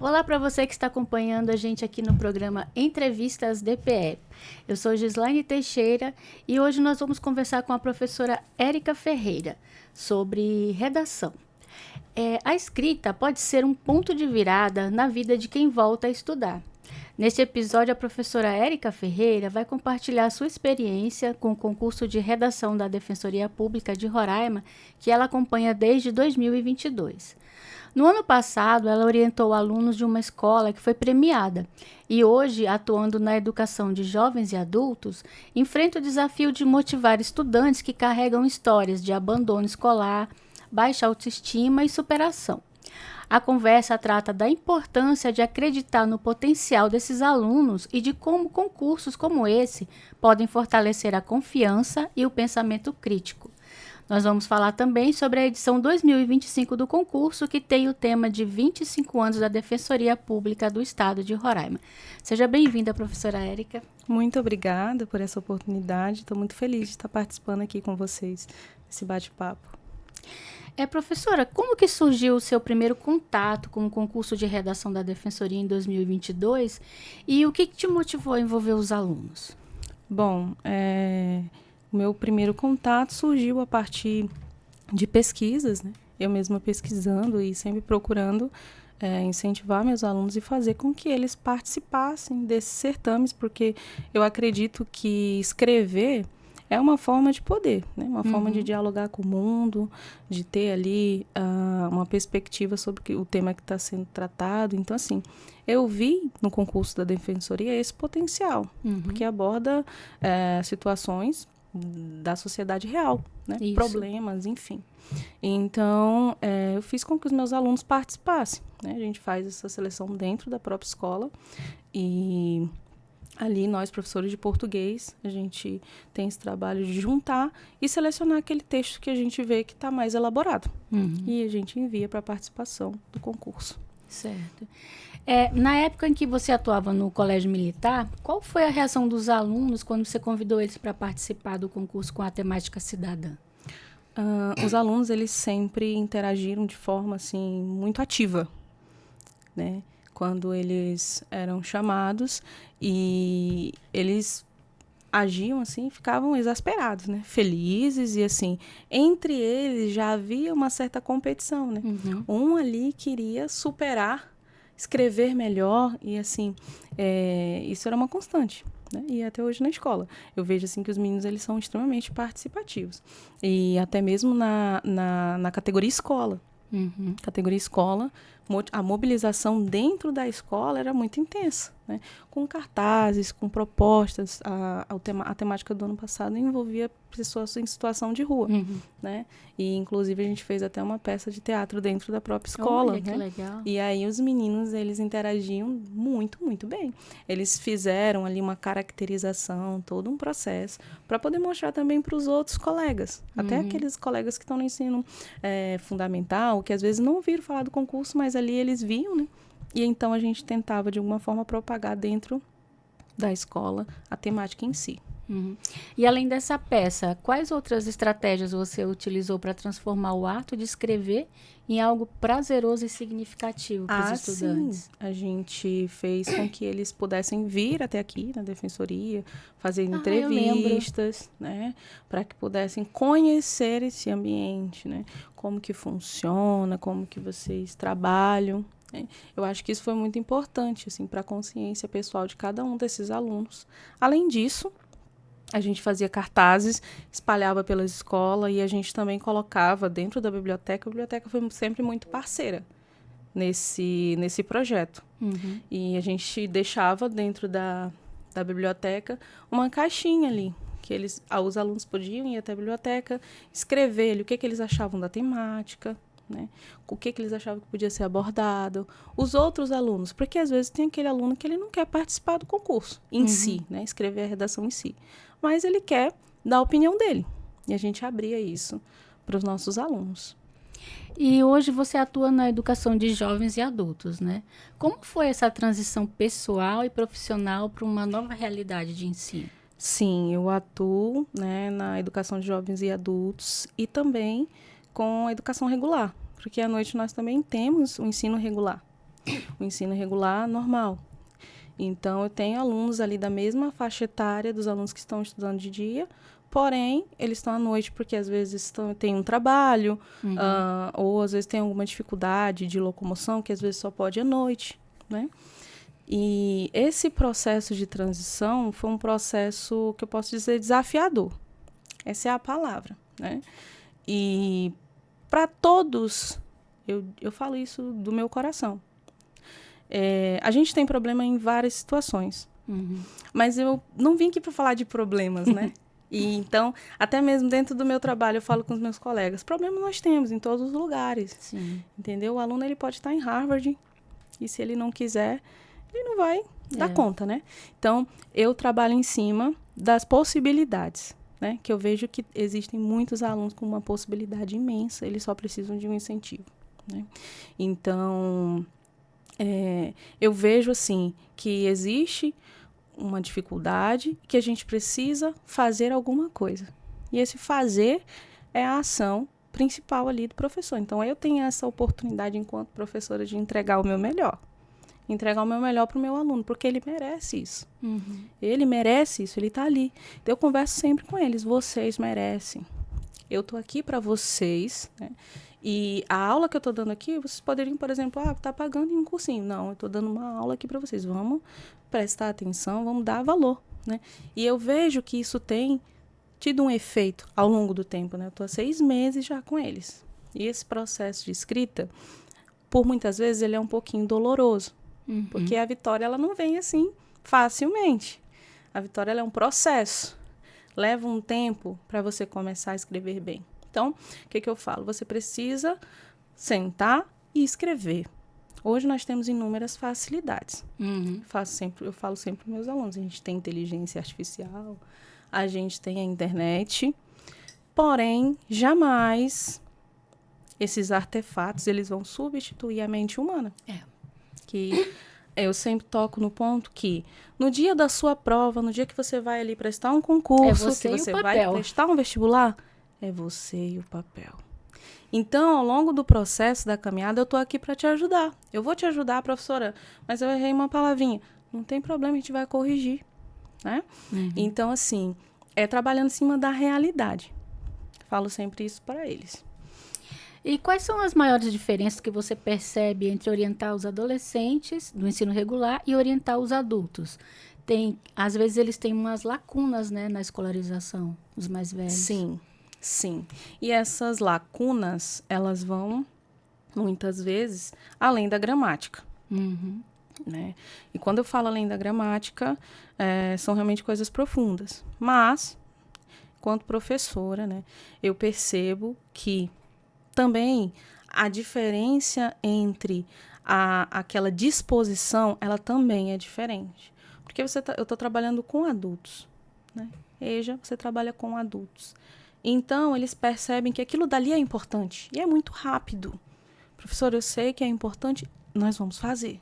Olá para você que está acompanhando a gente aqui no programa Entrevistas DPE. Eu sou Gislaine Teixeira e hoje nós vamos conversar com a professora Érica Ferreira sobre redação. A escrita pode ser um ponto de virada na vida de quem volta a estudar. Neste episódio, a professora Érica Ferreira vai compartilhar sua experiência com o concurso de redação da Defensoria Pública de Roraima, que ela acompanha desde 2022. No ano passado, ela orientou alunos de uma escola que foi premiada e hoje, atuando na educação de jovens e adultos, enfrenta o desafio de motivar estudantes que carregam histórias de abandono escolar, baixa autoestima e superação. A conversa trata da importância de acreditar no potencial desses alunos e de como concursos como esse podem fortalecer a confiança e o pensamento crítico. Nós vamos falar também sobre a edição 2025 do concurso, que tem o tema de 25 anos da Defensoria Pública do Estado de Roraima. Seja bem-vinda, professora Érica. Muito obrigada por essa oportunidade. Estou muito feliz de estar participando aqui com vocês nesse bate-papo. Professora, como que surgiu o seu primeiro contato com o concurso de redação da Defensoria em 2022 e o que te motivou a envolver os alunos? Bom, o meu primeiro contato surgiu a partir de pesquisas, né? Eu mesma pesquisando e sempre procurando incentivar meus alunos e fazer com que eles participassem desses certames, porque eu acredito que escrever é uma forma de poder, né? Uma forma de dialogar com o mundo, de ter ali uma perspectiva sobre o tema que está sendo tratado. Então, assim, eu vi no concurso da Defensoria esse potencial, porque aborda situações da sociedade real, né? Problemas, enfim. Então, eu fiz com que os meus alunos participassem, né? A gente faz essa seleção dentro da própria escola e ali, nós, professores de português, a gente tem esse trabalho de juntar e selecionar aquele texto que a gente vê que está mais elaborado. E a gente envia para a participação do concurso. Certo. Na época em que você atuava no Colégio Militar, qual foi a reação dos alunos quando você convidou eles para participar do concurso com a temática cidadã? Os alunos, eles sempre interagiram de forma, assim, muito ativa, né? Quando eles eram chamados e eles agiam assim, ficavam exasperados, né? Felizes e assim, entre eles já havia uma certa competição, né? Um ali queria superar, escrever melhor e assim, isso era uma constante, né? E até hoje na escola. Eu vejo assim que os meninos, eles são extremamente participativos. E até mesmo na categoria escola. Categoria escola, a mobilização dentro da escola era muito intensa, né? Com cartazes, com propostas. A temática do ano passado envolvia pessoas em situação de rua, né? E, inclusive, a gente fez até uma peça de teatro dentro da própria escola. Olha, né? que legal. E aí os meninos, eles interagiam muito, muito bem. Eles fizeram ali uma caracterização, todo um processo, para poder mostrar também para os outros colegas. Até aqueles colegas que estão no ensino fundamental, que às vezes não ouviram falar do concurso, mas ali eles viam, né? E então a gente tentava, de alguma forma, propagar dentro da escola a temática em si. E além dessa peça, quais outras estratégias você utilizou para transformar o ato de escrever em algo prazeroso e significativo para os estudantes? Sim. A gente fez com que eles pudessem vir até aqui na Defensoria, fazer entrevistas, né, para que pudessem conhecer esse ambiente, né, como que funciona, como que vocês trabalham. Eu acho que isso foi muito importante, assim, para a consciência pessoal de cada um desses alunos. Além disso, a gente fazia cartazes, espalhava pela escola e a gente também colocava dentro da biblioteca. A biblioteca foi sempre muito parceira nesse projeto. E a gente deixava dentro da biblioteca uma caixinha ali, que os alunos podiam ir até a biblioteca, escrever ali o que eles achavam da temática, né? O que eles achavam que podia ser abordado, os outros alunos, porque às vezes tem aquele aluno que ele não quer participar do concurso em si, né? Escrever a redação em si, mas ele quer dar a opinião dele, e a gente abria isso para os nossos alunos. E hoje você atua na educação de jovens e adultos, né? Como foi essa transição pessoal e profissional para uma nova realidade de ensino? Sim, eu atuo, né, na educação de jovens e adultos e também com a educação regular, porque à noite nós também temos o ensino regular normal. Então, eu tenho alunos ali da mesma faixa etária dos alunos que estão estudando de dia, porém, eles estão à noite porque às vezes têm um trabalho, ou às vezes tem alguma dificuldade de locomoção, que às vezes só pode à noite, né? E esse processo de transição foi um processo que eu posso dizer desafiador. Essa é a palavra, né? E para todos, eu falo isso do meu coração. A gente tem problema em várias situações. Mas eu não vim aqui para falar de problemas, né? E então, até mesmo dentro do meu trabalho, eu falo com os meus colegas, problemas nós temos em todos os lugares. Sim. Entendeu? O aluno ele pode estar em Harvard e se ele não quiser, ele não vai dar conta, né? Então, eu trabalho em cima das possibilidades, né? Que eu vejo que existem muitos alunos com uma possibilidade imensa, eles só precisam de um incentivo, né? Então, eu vejo, assim, que existe uma dificuldade que a gente precisa fazer alguma coisa. E esse fazer é a ação principal ali do professor. Então, eu tenho essa oportunidade, enquanto professora, de entregar o meu melhor. Entregar o meu melhor para o meu aluno, porque ele merece isso. Ele merece isso, ele está ali. Então, eu converso sempre com eles. Vocês merecem. Eu estou aqui para vocês, né? E a aula que eu estou dando aqui, vocês poderiam, por exemplo, tá pagando em um cursinho. Não, eu estou dando uma aula aqui para vocês. Vamos prestar atenção, vamos dar valor, né? E eu vejo que isso tem tido um efeito ao longo do tempo, né? Eu estou há 6 meses já com eles. E esse processo de escrita, por muitas vezes, ele é um pouquinho doloroso. Porque a vitória, ela não vem assim facilmente. A vitória, ela é um processo. Leva um tempo para você começar a escrever bem. Então, o que eu falo? Você precisa sentar e escrever. Hoje nós temos inúmeras facilidades. Eu falo sempre para meus alunos, a gente tem inteligência artificial, a gente tem a internet, porém, jamais esses artefatos eles vão substituir a mente humana. Que eu sempre toco no ponto que no dia da sua prova, no dia que você vai ali prestar um concurso, que você vai prestar um vestibular, é você e o papel. Então, ao longo do processo da caminhada, eu estou aqui para te ajudar. Eu vou te ajudar, professora, mas eu errei uma palavrinha. Não tem problema, a gente vai corrigir, né? Então, assim, trabalhando em cima da realidade. Falo sempre isso para eles. E quais são as maiores diferenças que você percebe entre orientar os adolescentes do ensino regular e orientar os adultos? Às vezes eles têm umas lacunas, né, na escolarização, os mais velhos. Sim. E essas lacunas, elas vão, muitas vezes, além da gramática. Né? E quando eu falo além da gramática, são realmente coisas profundas. Mas, enquanto professora, né, eu percebo que também a diferença entre aquela disposição, ela também é diferente. Porque eu estou trabalhando com adultos, né? EJA, você trabalha com adultos. Então, eles percebem que aquilo dali é importante. E é muito rápido. Professor, eu sei que é importante, nós vamos fazer.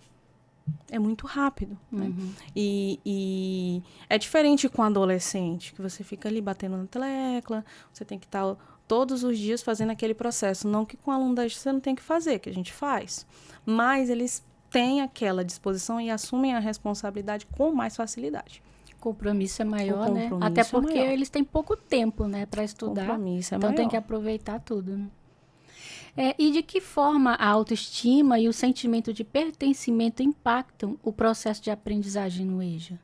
É muito rápido, né? E é diferente com adolescente, que você fica ali batendo na tecla, você tem que estar todos os dias fazendo aquele processo. Não que com aluno da gente você não tem que fazer, que a gente faz. Mas eles têm aquela disposição e assumem a responsabilidade com mais facilidade. O compromisso é maior, né? Até porque eles têm pouco tempo, né, para estudar. O compromisso é então maior. Tem que aproveitar tudo, né? E de que forma a autoestima e o sentimento de pertencimento impactam o processo de aprendizagem no EJA?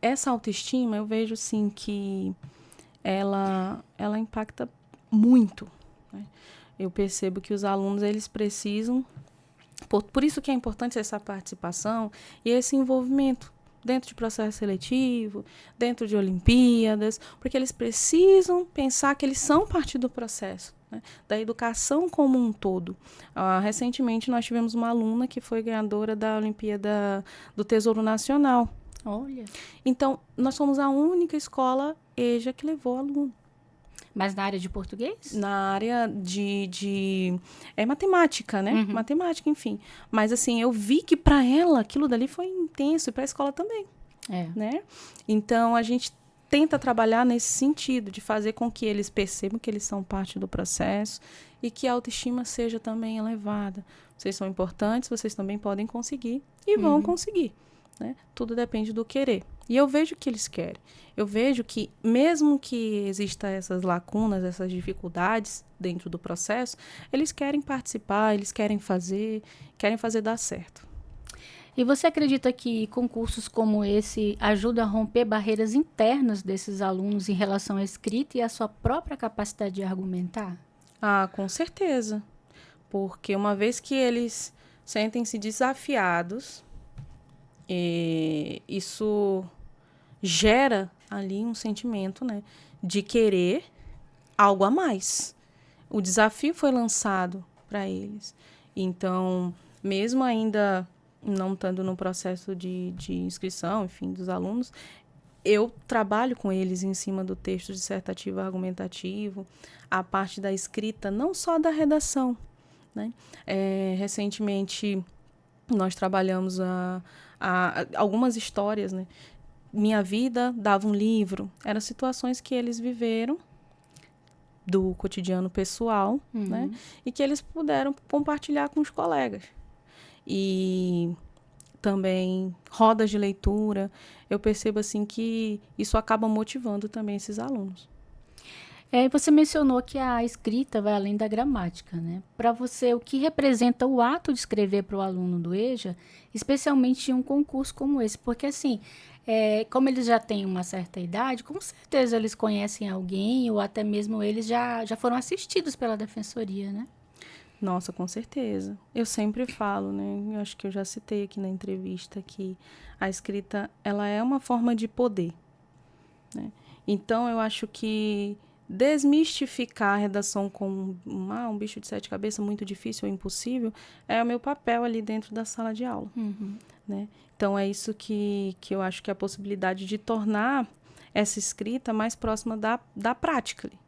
Essa autoestima, eu vejo, sim, que ela impacta muito, né? Eu percebo que os alunos, eles precisam... Por isso que é importante essa participação e esse envolvimento dentro de processo seletivo, dentro de Olimpíadas, porque eles precisam pensar que eles são parte do processo, né, da educação como um todo. Recentemente, nós tivemos uma aluna que foi ganhadora da Olimpíada do Tesouro Nacional. Olha. Então, nós somos a única escola EJA que levou aluno. Mas na área de português? Na área de matemática, né? Matemática, enfim. Mas, assim, eu vi que para ela aquilo dali foi intenso e para a escola também. né? Então, a gente tenta trabalhar nesse sentido, de fazer com que eles percebam que eles são parte do processo e que a autoestima seja também elevada. Vocês são importantes, vocês também podem conseguir e vão conseguir, né? Tudo depende do querer. E eu vejo que eles querem. Eu vejo que, mesmo que exista essas lacunas, essas dificuldades dentro do processo, eles querem participar, eles querem fazer dar certo. E você acredita que concursos como esse ajudam a romper barreiras internas desses alunos em relação à escrita e à sua própria capacidade de argumentar? Ah, com certeza. Porque uma vez que eles sentem-se desafiados, isso gera ali um sentimento, né, de querer algo a mais. O desafio foi lançado para eles. Então, mesmo ainda não estando no processo de inscrição, enfim, dos alunos, eu trabalho com eles em cima do texto dissertativo argumentativo, a parte da escrita, não só da redação, né? Recentemente, nós trabalhamos algumas histórias, né? Minha Vida dava um livro. Eram situações que eles viveram do cotidiano pessoal, né? E que eles puderam compartilhar com os colegas. E também rodas de leitura. Eu percebo assim que isso acaba motivando também esses alunos. Você mencionou que a escrita vai além da gramática, né? Para você, o que representa o ato de escrever para o aluno do EJA, especialmente em um concurso como esse? Porque, assim, como eles já têm uma certa idade, com certeza eles conhecem alguém ou até mesmo eles já foram assistidos pela defensoria, né? Nossa, com certeza. Eu sempre falo, né? Eu acho que eu já citei aqui na entrevista que a escrita, ela é uma forma de poder, né? Então, eu acho que desmistificar a redação como um bicho de sete cabeças muito difícil ou impossível é o meu papel ali dentro da sala de aula, né? Então, é isso que eu acho que é a possibilidade de tornar essa escrita mais próxima da prática ali.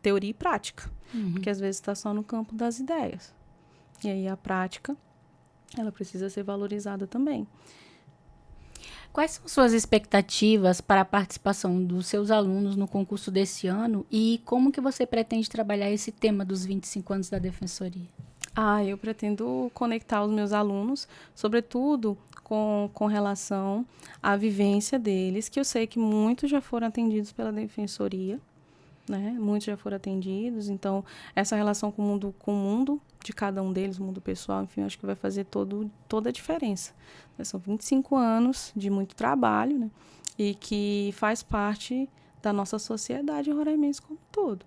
Teoria e prática, porque às vezes está só no campo das ideias. E aí a prática, ela precisa ser valorizada também. Quais são suas expectativas para a participação dos seus alunos no concurso desse ano e como que você pretende trabalhar esse tema dos 25 anos da Defensoria? Eu pretendo conectar os meus alunos, sobretudo com relação à vivência deles, que eu sei que muitos já foram atendidos pela Defensoria, né? Muitos já foram atendidos, então essa relação com o mundo de cada um deles, o mundo pessoal, enfim, acho que vai fazer toda a diferença. São 25 anos de muito trabalho, né? E que faz parte da nossa sociedade roraimense como um todo.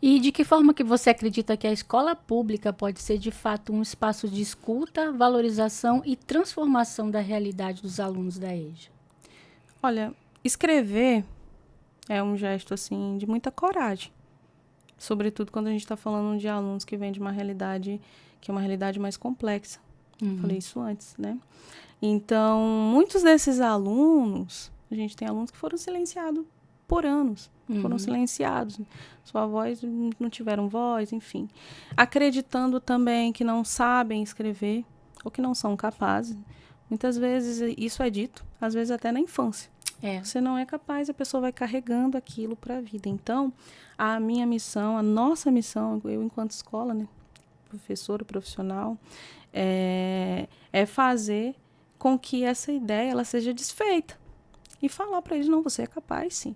E de que forma que você acredita que a escola pública pode ser, de fato, um espaço de escuta, valorização e transformação da realidade dos alunos da EJA? Olha, escrever é um gesto, assim, de muita coragem. Sobretudo quando a gente está falando de alunos que vêm de uma realidade que é uma realidade mais complexa. Eu falei isso antes, né? Então, muitos desses alunos, a gente tem alunos que foram silenciados por anos. Foram silenciados. Sua voz, não tiveram voz, enfim. Acreditando também que não sabem escrever ou que não são capazes. Muitas vezes isso é dito, às vezes até na infância. Você não é capaz, a pessoa vai carregando aquilo para a vida. Então, a minha missão, a nossa missão, eu enquanto escola, né, professora, profissional, é fazer com que essa ideia ela seja desfeita. E falar para eles, não, você é capaz, sim.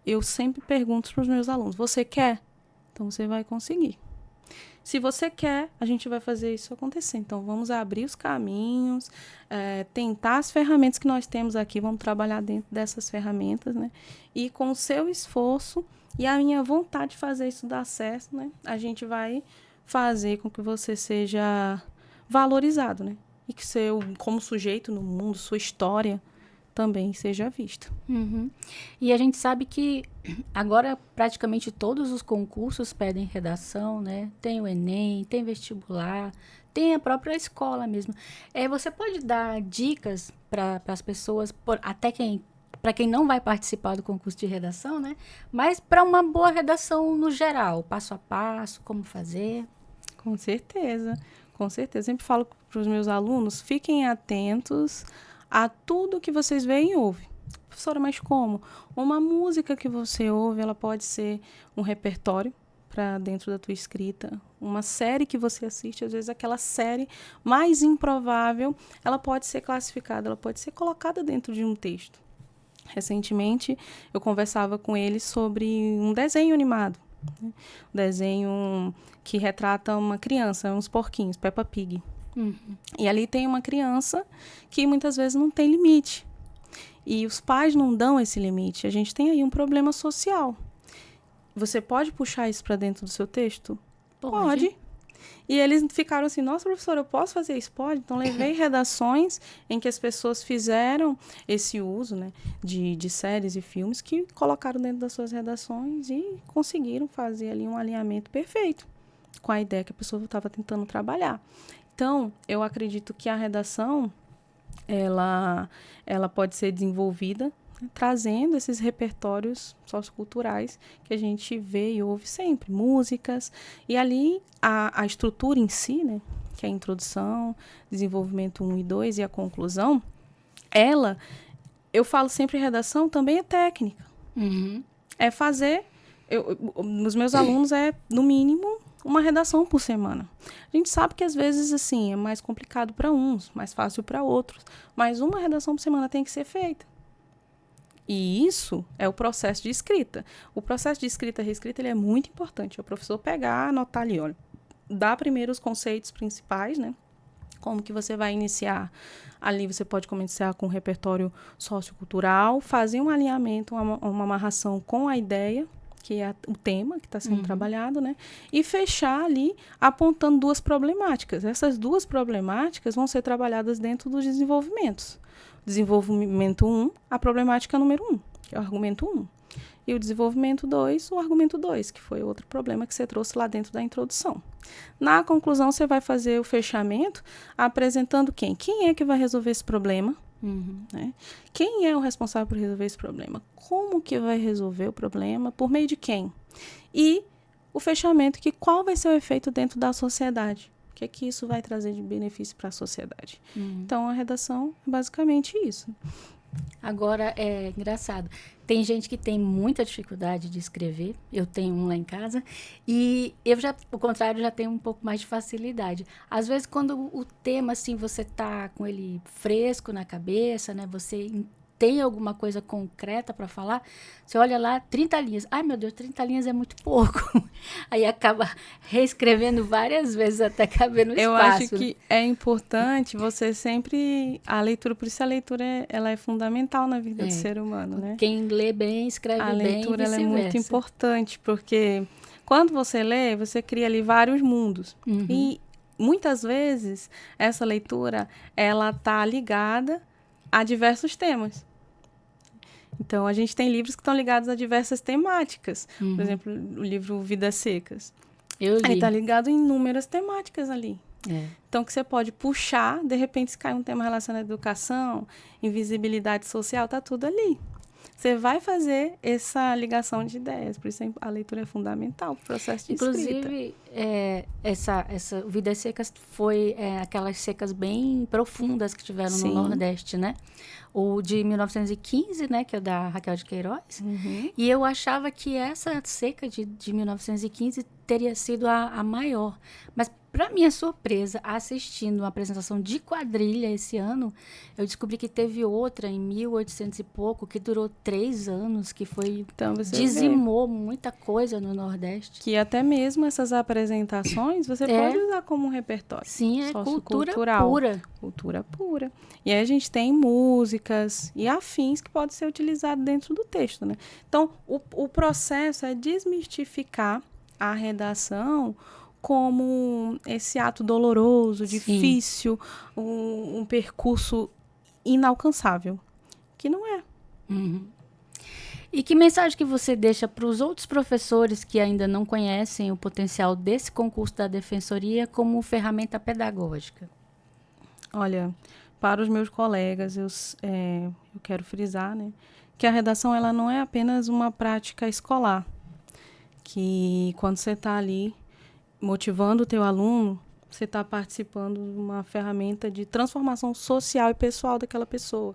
Eu sempre pergunto para os meus alunos, você quer? Então, você vai conseguir. Se você quer, a gente vai fazer isso acontecer. Então, vamos abrir os caminhos, tentar as ferramentas que nós temos aqui, vamos trabalhar dentro dessas ferramentas, né? E com o seu esforço e a minha vontade de fazer isso dar certo, né? A gente vai fazer com que você seja valorizado, né? E que seu, como sujeito no mundo, sua história também seja vista. E a gente sabe que agora praticamente todos os concursos pedem redação, né? Tem o Enem, tem vestibular, tem a própria escola mesmo. Você pode dar dicas para as pessoas, para quem não vai participar do concurso de redação, né? Mas para uma boa redação no geral, passo a passo, como fazer? Com certeza, com certeza. Eu sempre falo para os meus alunos, fiquem atentos a tudo que vocês veem e ouvem. Professora, mas como? Uma música que você ouve, ela pode ser um repertório para dentro da tua escrita. Uma série que você assiste, às vezes aquela série mais improvável, ela pode ser classificada, ela pode ser colocada dentro de um texto. Recentemente, eu conversava com ele sobre um desenho animado. Né? Um desenho que retrata uma criança, uns porquinhos, Peppa Pig. E ali tem uma criança que muitas vezes não tem limite. E os pais não dão esse limite. A gente tem aí um problema social. Você pode puxar isso para dentro do seu texto? Pode. E eles ficaram assim, nossa, professora, eu posso fazer isso? Pode. Então, levei redações em que as pessoas fizeram esse uso, né, de séries e filmes que colocaram dentro das suas redações e conseguiram fazer ali um alinhamento perfeito com a ideia que a pessoa estava tentando trabalhar. Então, eu acredito que a redação, ela pode ser desenvolvida, né, trazendo esses repertórios socioculturais que a gente vê e ouve sempre, músicas, e ali a estrutura em si, né, que é a introdução, desenvolvimento 1 e 2 e a conclusão, eu falo sempre redação, também é técnica. É fazer, os meus alunos no mínimo, uma redação por semana. A gente sabe que às vezes assim é mais complicado para uns, mais fácil para outros, mas uma redação por semana tem que ser feita. E isso é o processo de escrita. O processo de escrita e reescrita ele é muito importante. É o professor pegar, anotar ali, olha, dar primeiro os conceitos principais, né? Como que você vai iniciar. Ali você pode começar com um repertório sociocultural, fazer um alinhamento, uma amarração com a ideia, que é o tema que está sendo trabalhado, né? E fechar ali apontando 2 problemáticas. Essas 2 problemáticas vão ser trabalhadas dentro dos desenvolvimentos. Desenvolvimento 1, a problemática número 1, que é o argumento 1. E o desenvolvimento 2, o argumento 2, que foi outro problema que você trouxe lá dentro da introdução. Na conclusão, você vai fazer o fechamento apresentando quem? Quem é que vai resolver esse problema? Né? Quem é o responsável por resolver esse problema? Como que vai resolver o problema? Por meio de quem? E o fechamento, que qual vai ser o efeito dentro da sociedade? O que isso vai trazer de benefício para a sociedade? Então, a redação é basicamente isso. Agora, é engraçado. Tem gente que tem muita dificuldade de escrever. Eu tenho um lá em casa. E eu já, ao contrário, já tenho um pouco mais de facilidade. Às vezes, quando o tema, assim, você tá com ele fresco na cabeça, né? Você tem alguma coisa concreta para falar, você olha lá, 30 linhas. Ai, meu Deus, 30 linhas é muito pouco. Aí acaba reescrevendo várias vezes até caber no espaço. Eu acho que é importante você sempre... A leitura, por isso a leitura ela é fundamental na vida do ser humano, né? Quem lê bem, escreve bem, a leitura ela é muito importante, porque quando você lê, você cria ali vários mundos. E muitas vezes essa leitura ela tá ligada a diversos temas. Então, a gente tem livros que estão ligados a diversas temáticas. Por exemplo, o livro Vidas Secas. Eu li. Ele está ligado em inúmeras temáticas ali. Então, que você pode puxar, de repente, se cai um tema relacionado à educação, invisibilidade social, está tudo ali. Você vai fazer essa ligação de ideias. Por isso, a leitura é fundamental para o processo de escrita. Inclusive, essa Vidas Secas foi aquelas secas bem profundas que tiveram no Nordeste, né? O de 1915, né, que é o da Raquel de Queiroz. E eu achava que essa seca de 1915 teria sido a maior. Mas, para minha surpresa, assistindo uma apresentação de quadrilha esse ano, eu descobri que teve outra em 1800 e pouco, que durou 3 anos, que foi... Então, você dizimou muita coisa no Nordeste. Que até mesmo essas apresentações você pode usar como um repertório. Sim, é cultura pura. Cultura pura. E aí a gente tem músicas e afins que podem ser utilizados dentro do texto, né? Então, o processo é desmistificar a redação como esse ato doloroso, difícil, um percurso inalcançável, que não é. E que mensagem que você deixa para os outros professores que ainda não conhecem o potencial desse concurso da Defensoria como ferramenta pedagógica? Olha, para os meus colegas, eu quero frisar, né, que a redação ela não é apenas uma prática escolar, que quando você está ali motivando o teu aluno, você está participando de uma ferramenta de transformação social e pessoal daquela pessoa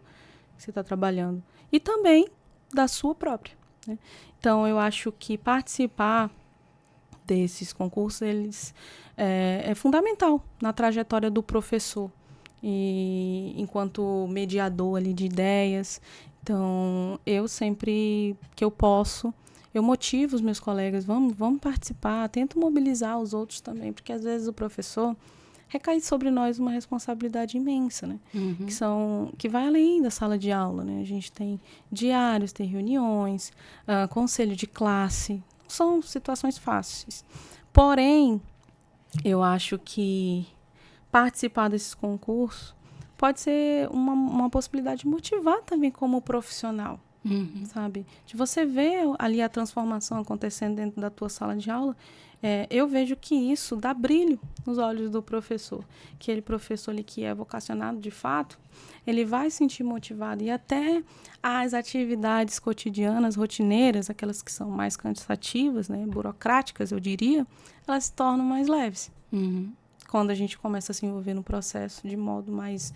que você está trabalhando. E também da sua própria, né? Então, eu acho que participar desses concursos, é fundamental na trajetória do professor, e enquanto mediador ali de ideias. Então, eu sempre que eu posso, eu motivo os meus colegas, vamos participar, tento mobilizar os outros também, porque às vezes o professor recai sobre nós uma responsabilidade imensa, né? Que vai além da sala de aula, né? A gente tem diários, tem reuniões, conselho de classe, são situações fáceis. Porém, eu acho que participar desses concursos pode ser uma possibilidade de motivar também como profissional, sabe? De você ver ali a transformação acontecendo dentro da tua sala de aula. Eu vejo que isso dá brilho nos olhos do professor. Aquele professor ali que é vocacionado de fato, ele vai se sentir motivado. E até as atividades cotidianas, rotineiras, aquelas que são mais cansativas, né, burocráticas, eu diria, elas se tornam mais leves. Quando a gente começa a se envolver no processo de modo mais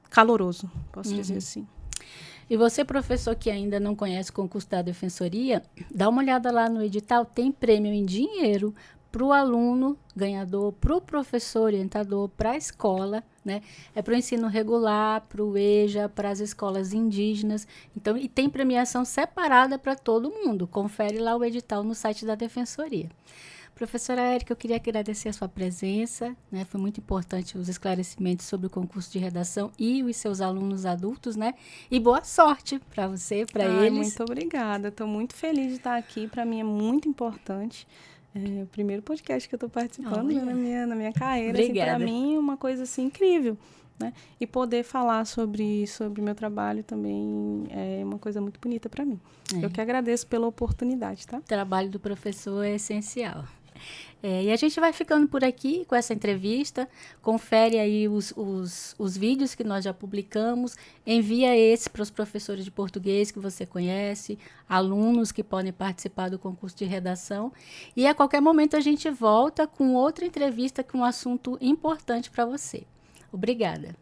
caloroso, posso dizer assim. E você, professor, que ainda não conhece o concurso da Defensoria, dá uma olhada lá no edital, tem prêmio em dinheiro para o aluno ganhador, para o professor orientador, para a escola, né? É para o ensino regular, para o EJA, para as escolas indígenas. Então, e tem premiação separada para todo mundo. Confere lá o edital no site da Defensoria. Professora Érica, eu queria agradecer a sua presença, né? Foi muito importante os esclarecimentos sobre o concurso de redação e os seus alunos adultos, né? E boa sorte para você, para eles. Muito obrigada, estou muito feliz de estar aqui, para mim é muito importante. É o primeiro podcast que eu estou participando, né, na minha carreira. Assim, para mim é uma coisa assim, incrível, né? E poder falar sobre o meu trabalho também é uma coisa muito bonita para mim. Eu que agradeço pela oportunidade, tá? O trabalho do professor é essencial. E a gente vai ficando por aqui com essa entrevista. Confere aí os vídeos que nós já publicamos. Envia esse para os professores de português que você conhece, alunos que podem participar do concurso de redação. E a qualquer momento a gente volta com outra entrevista com um assunto importante para você. Obrigada.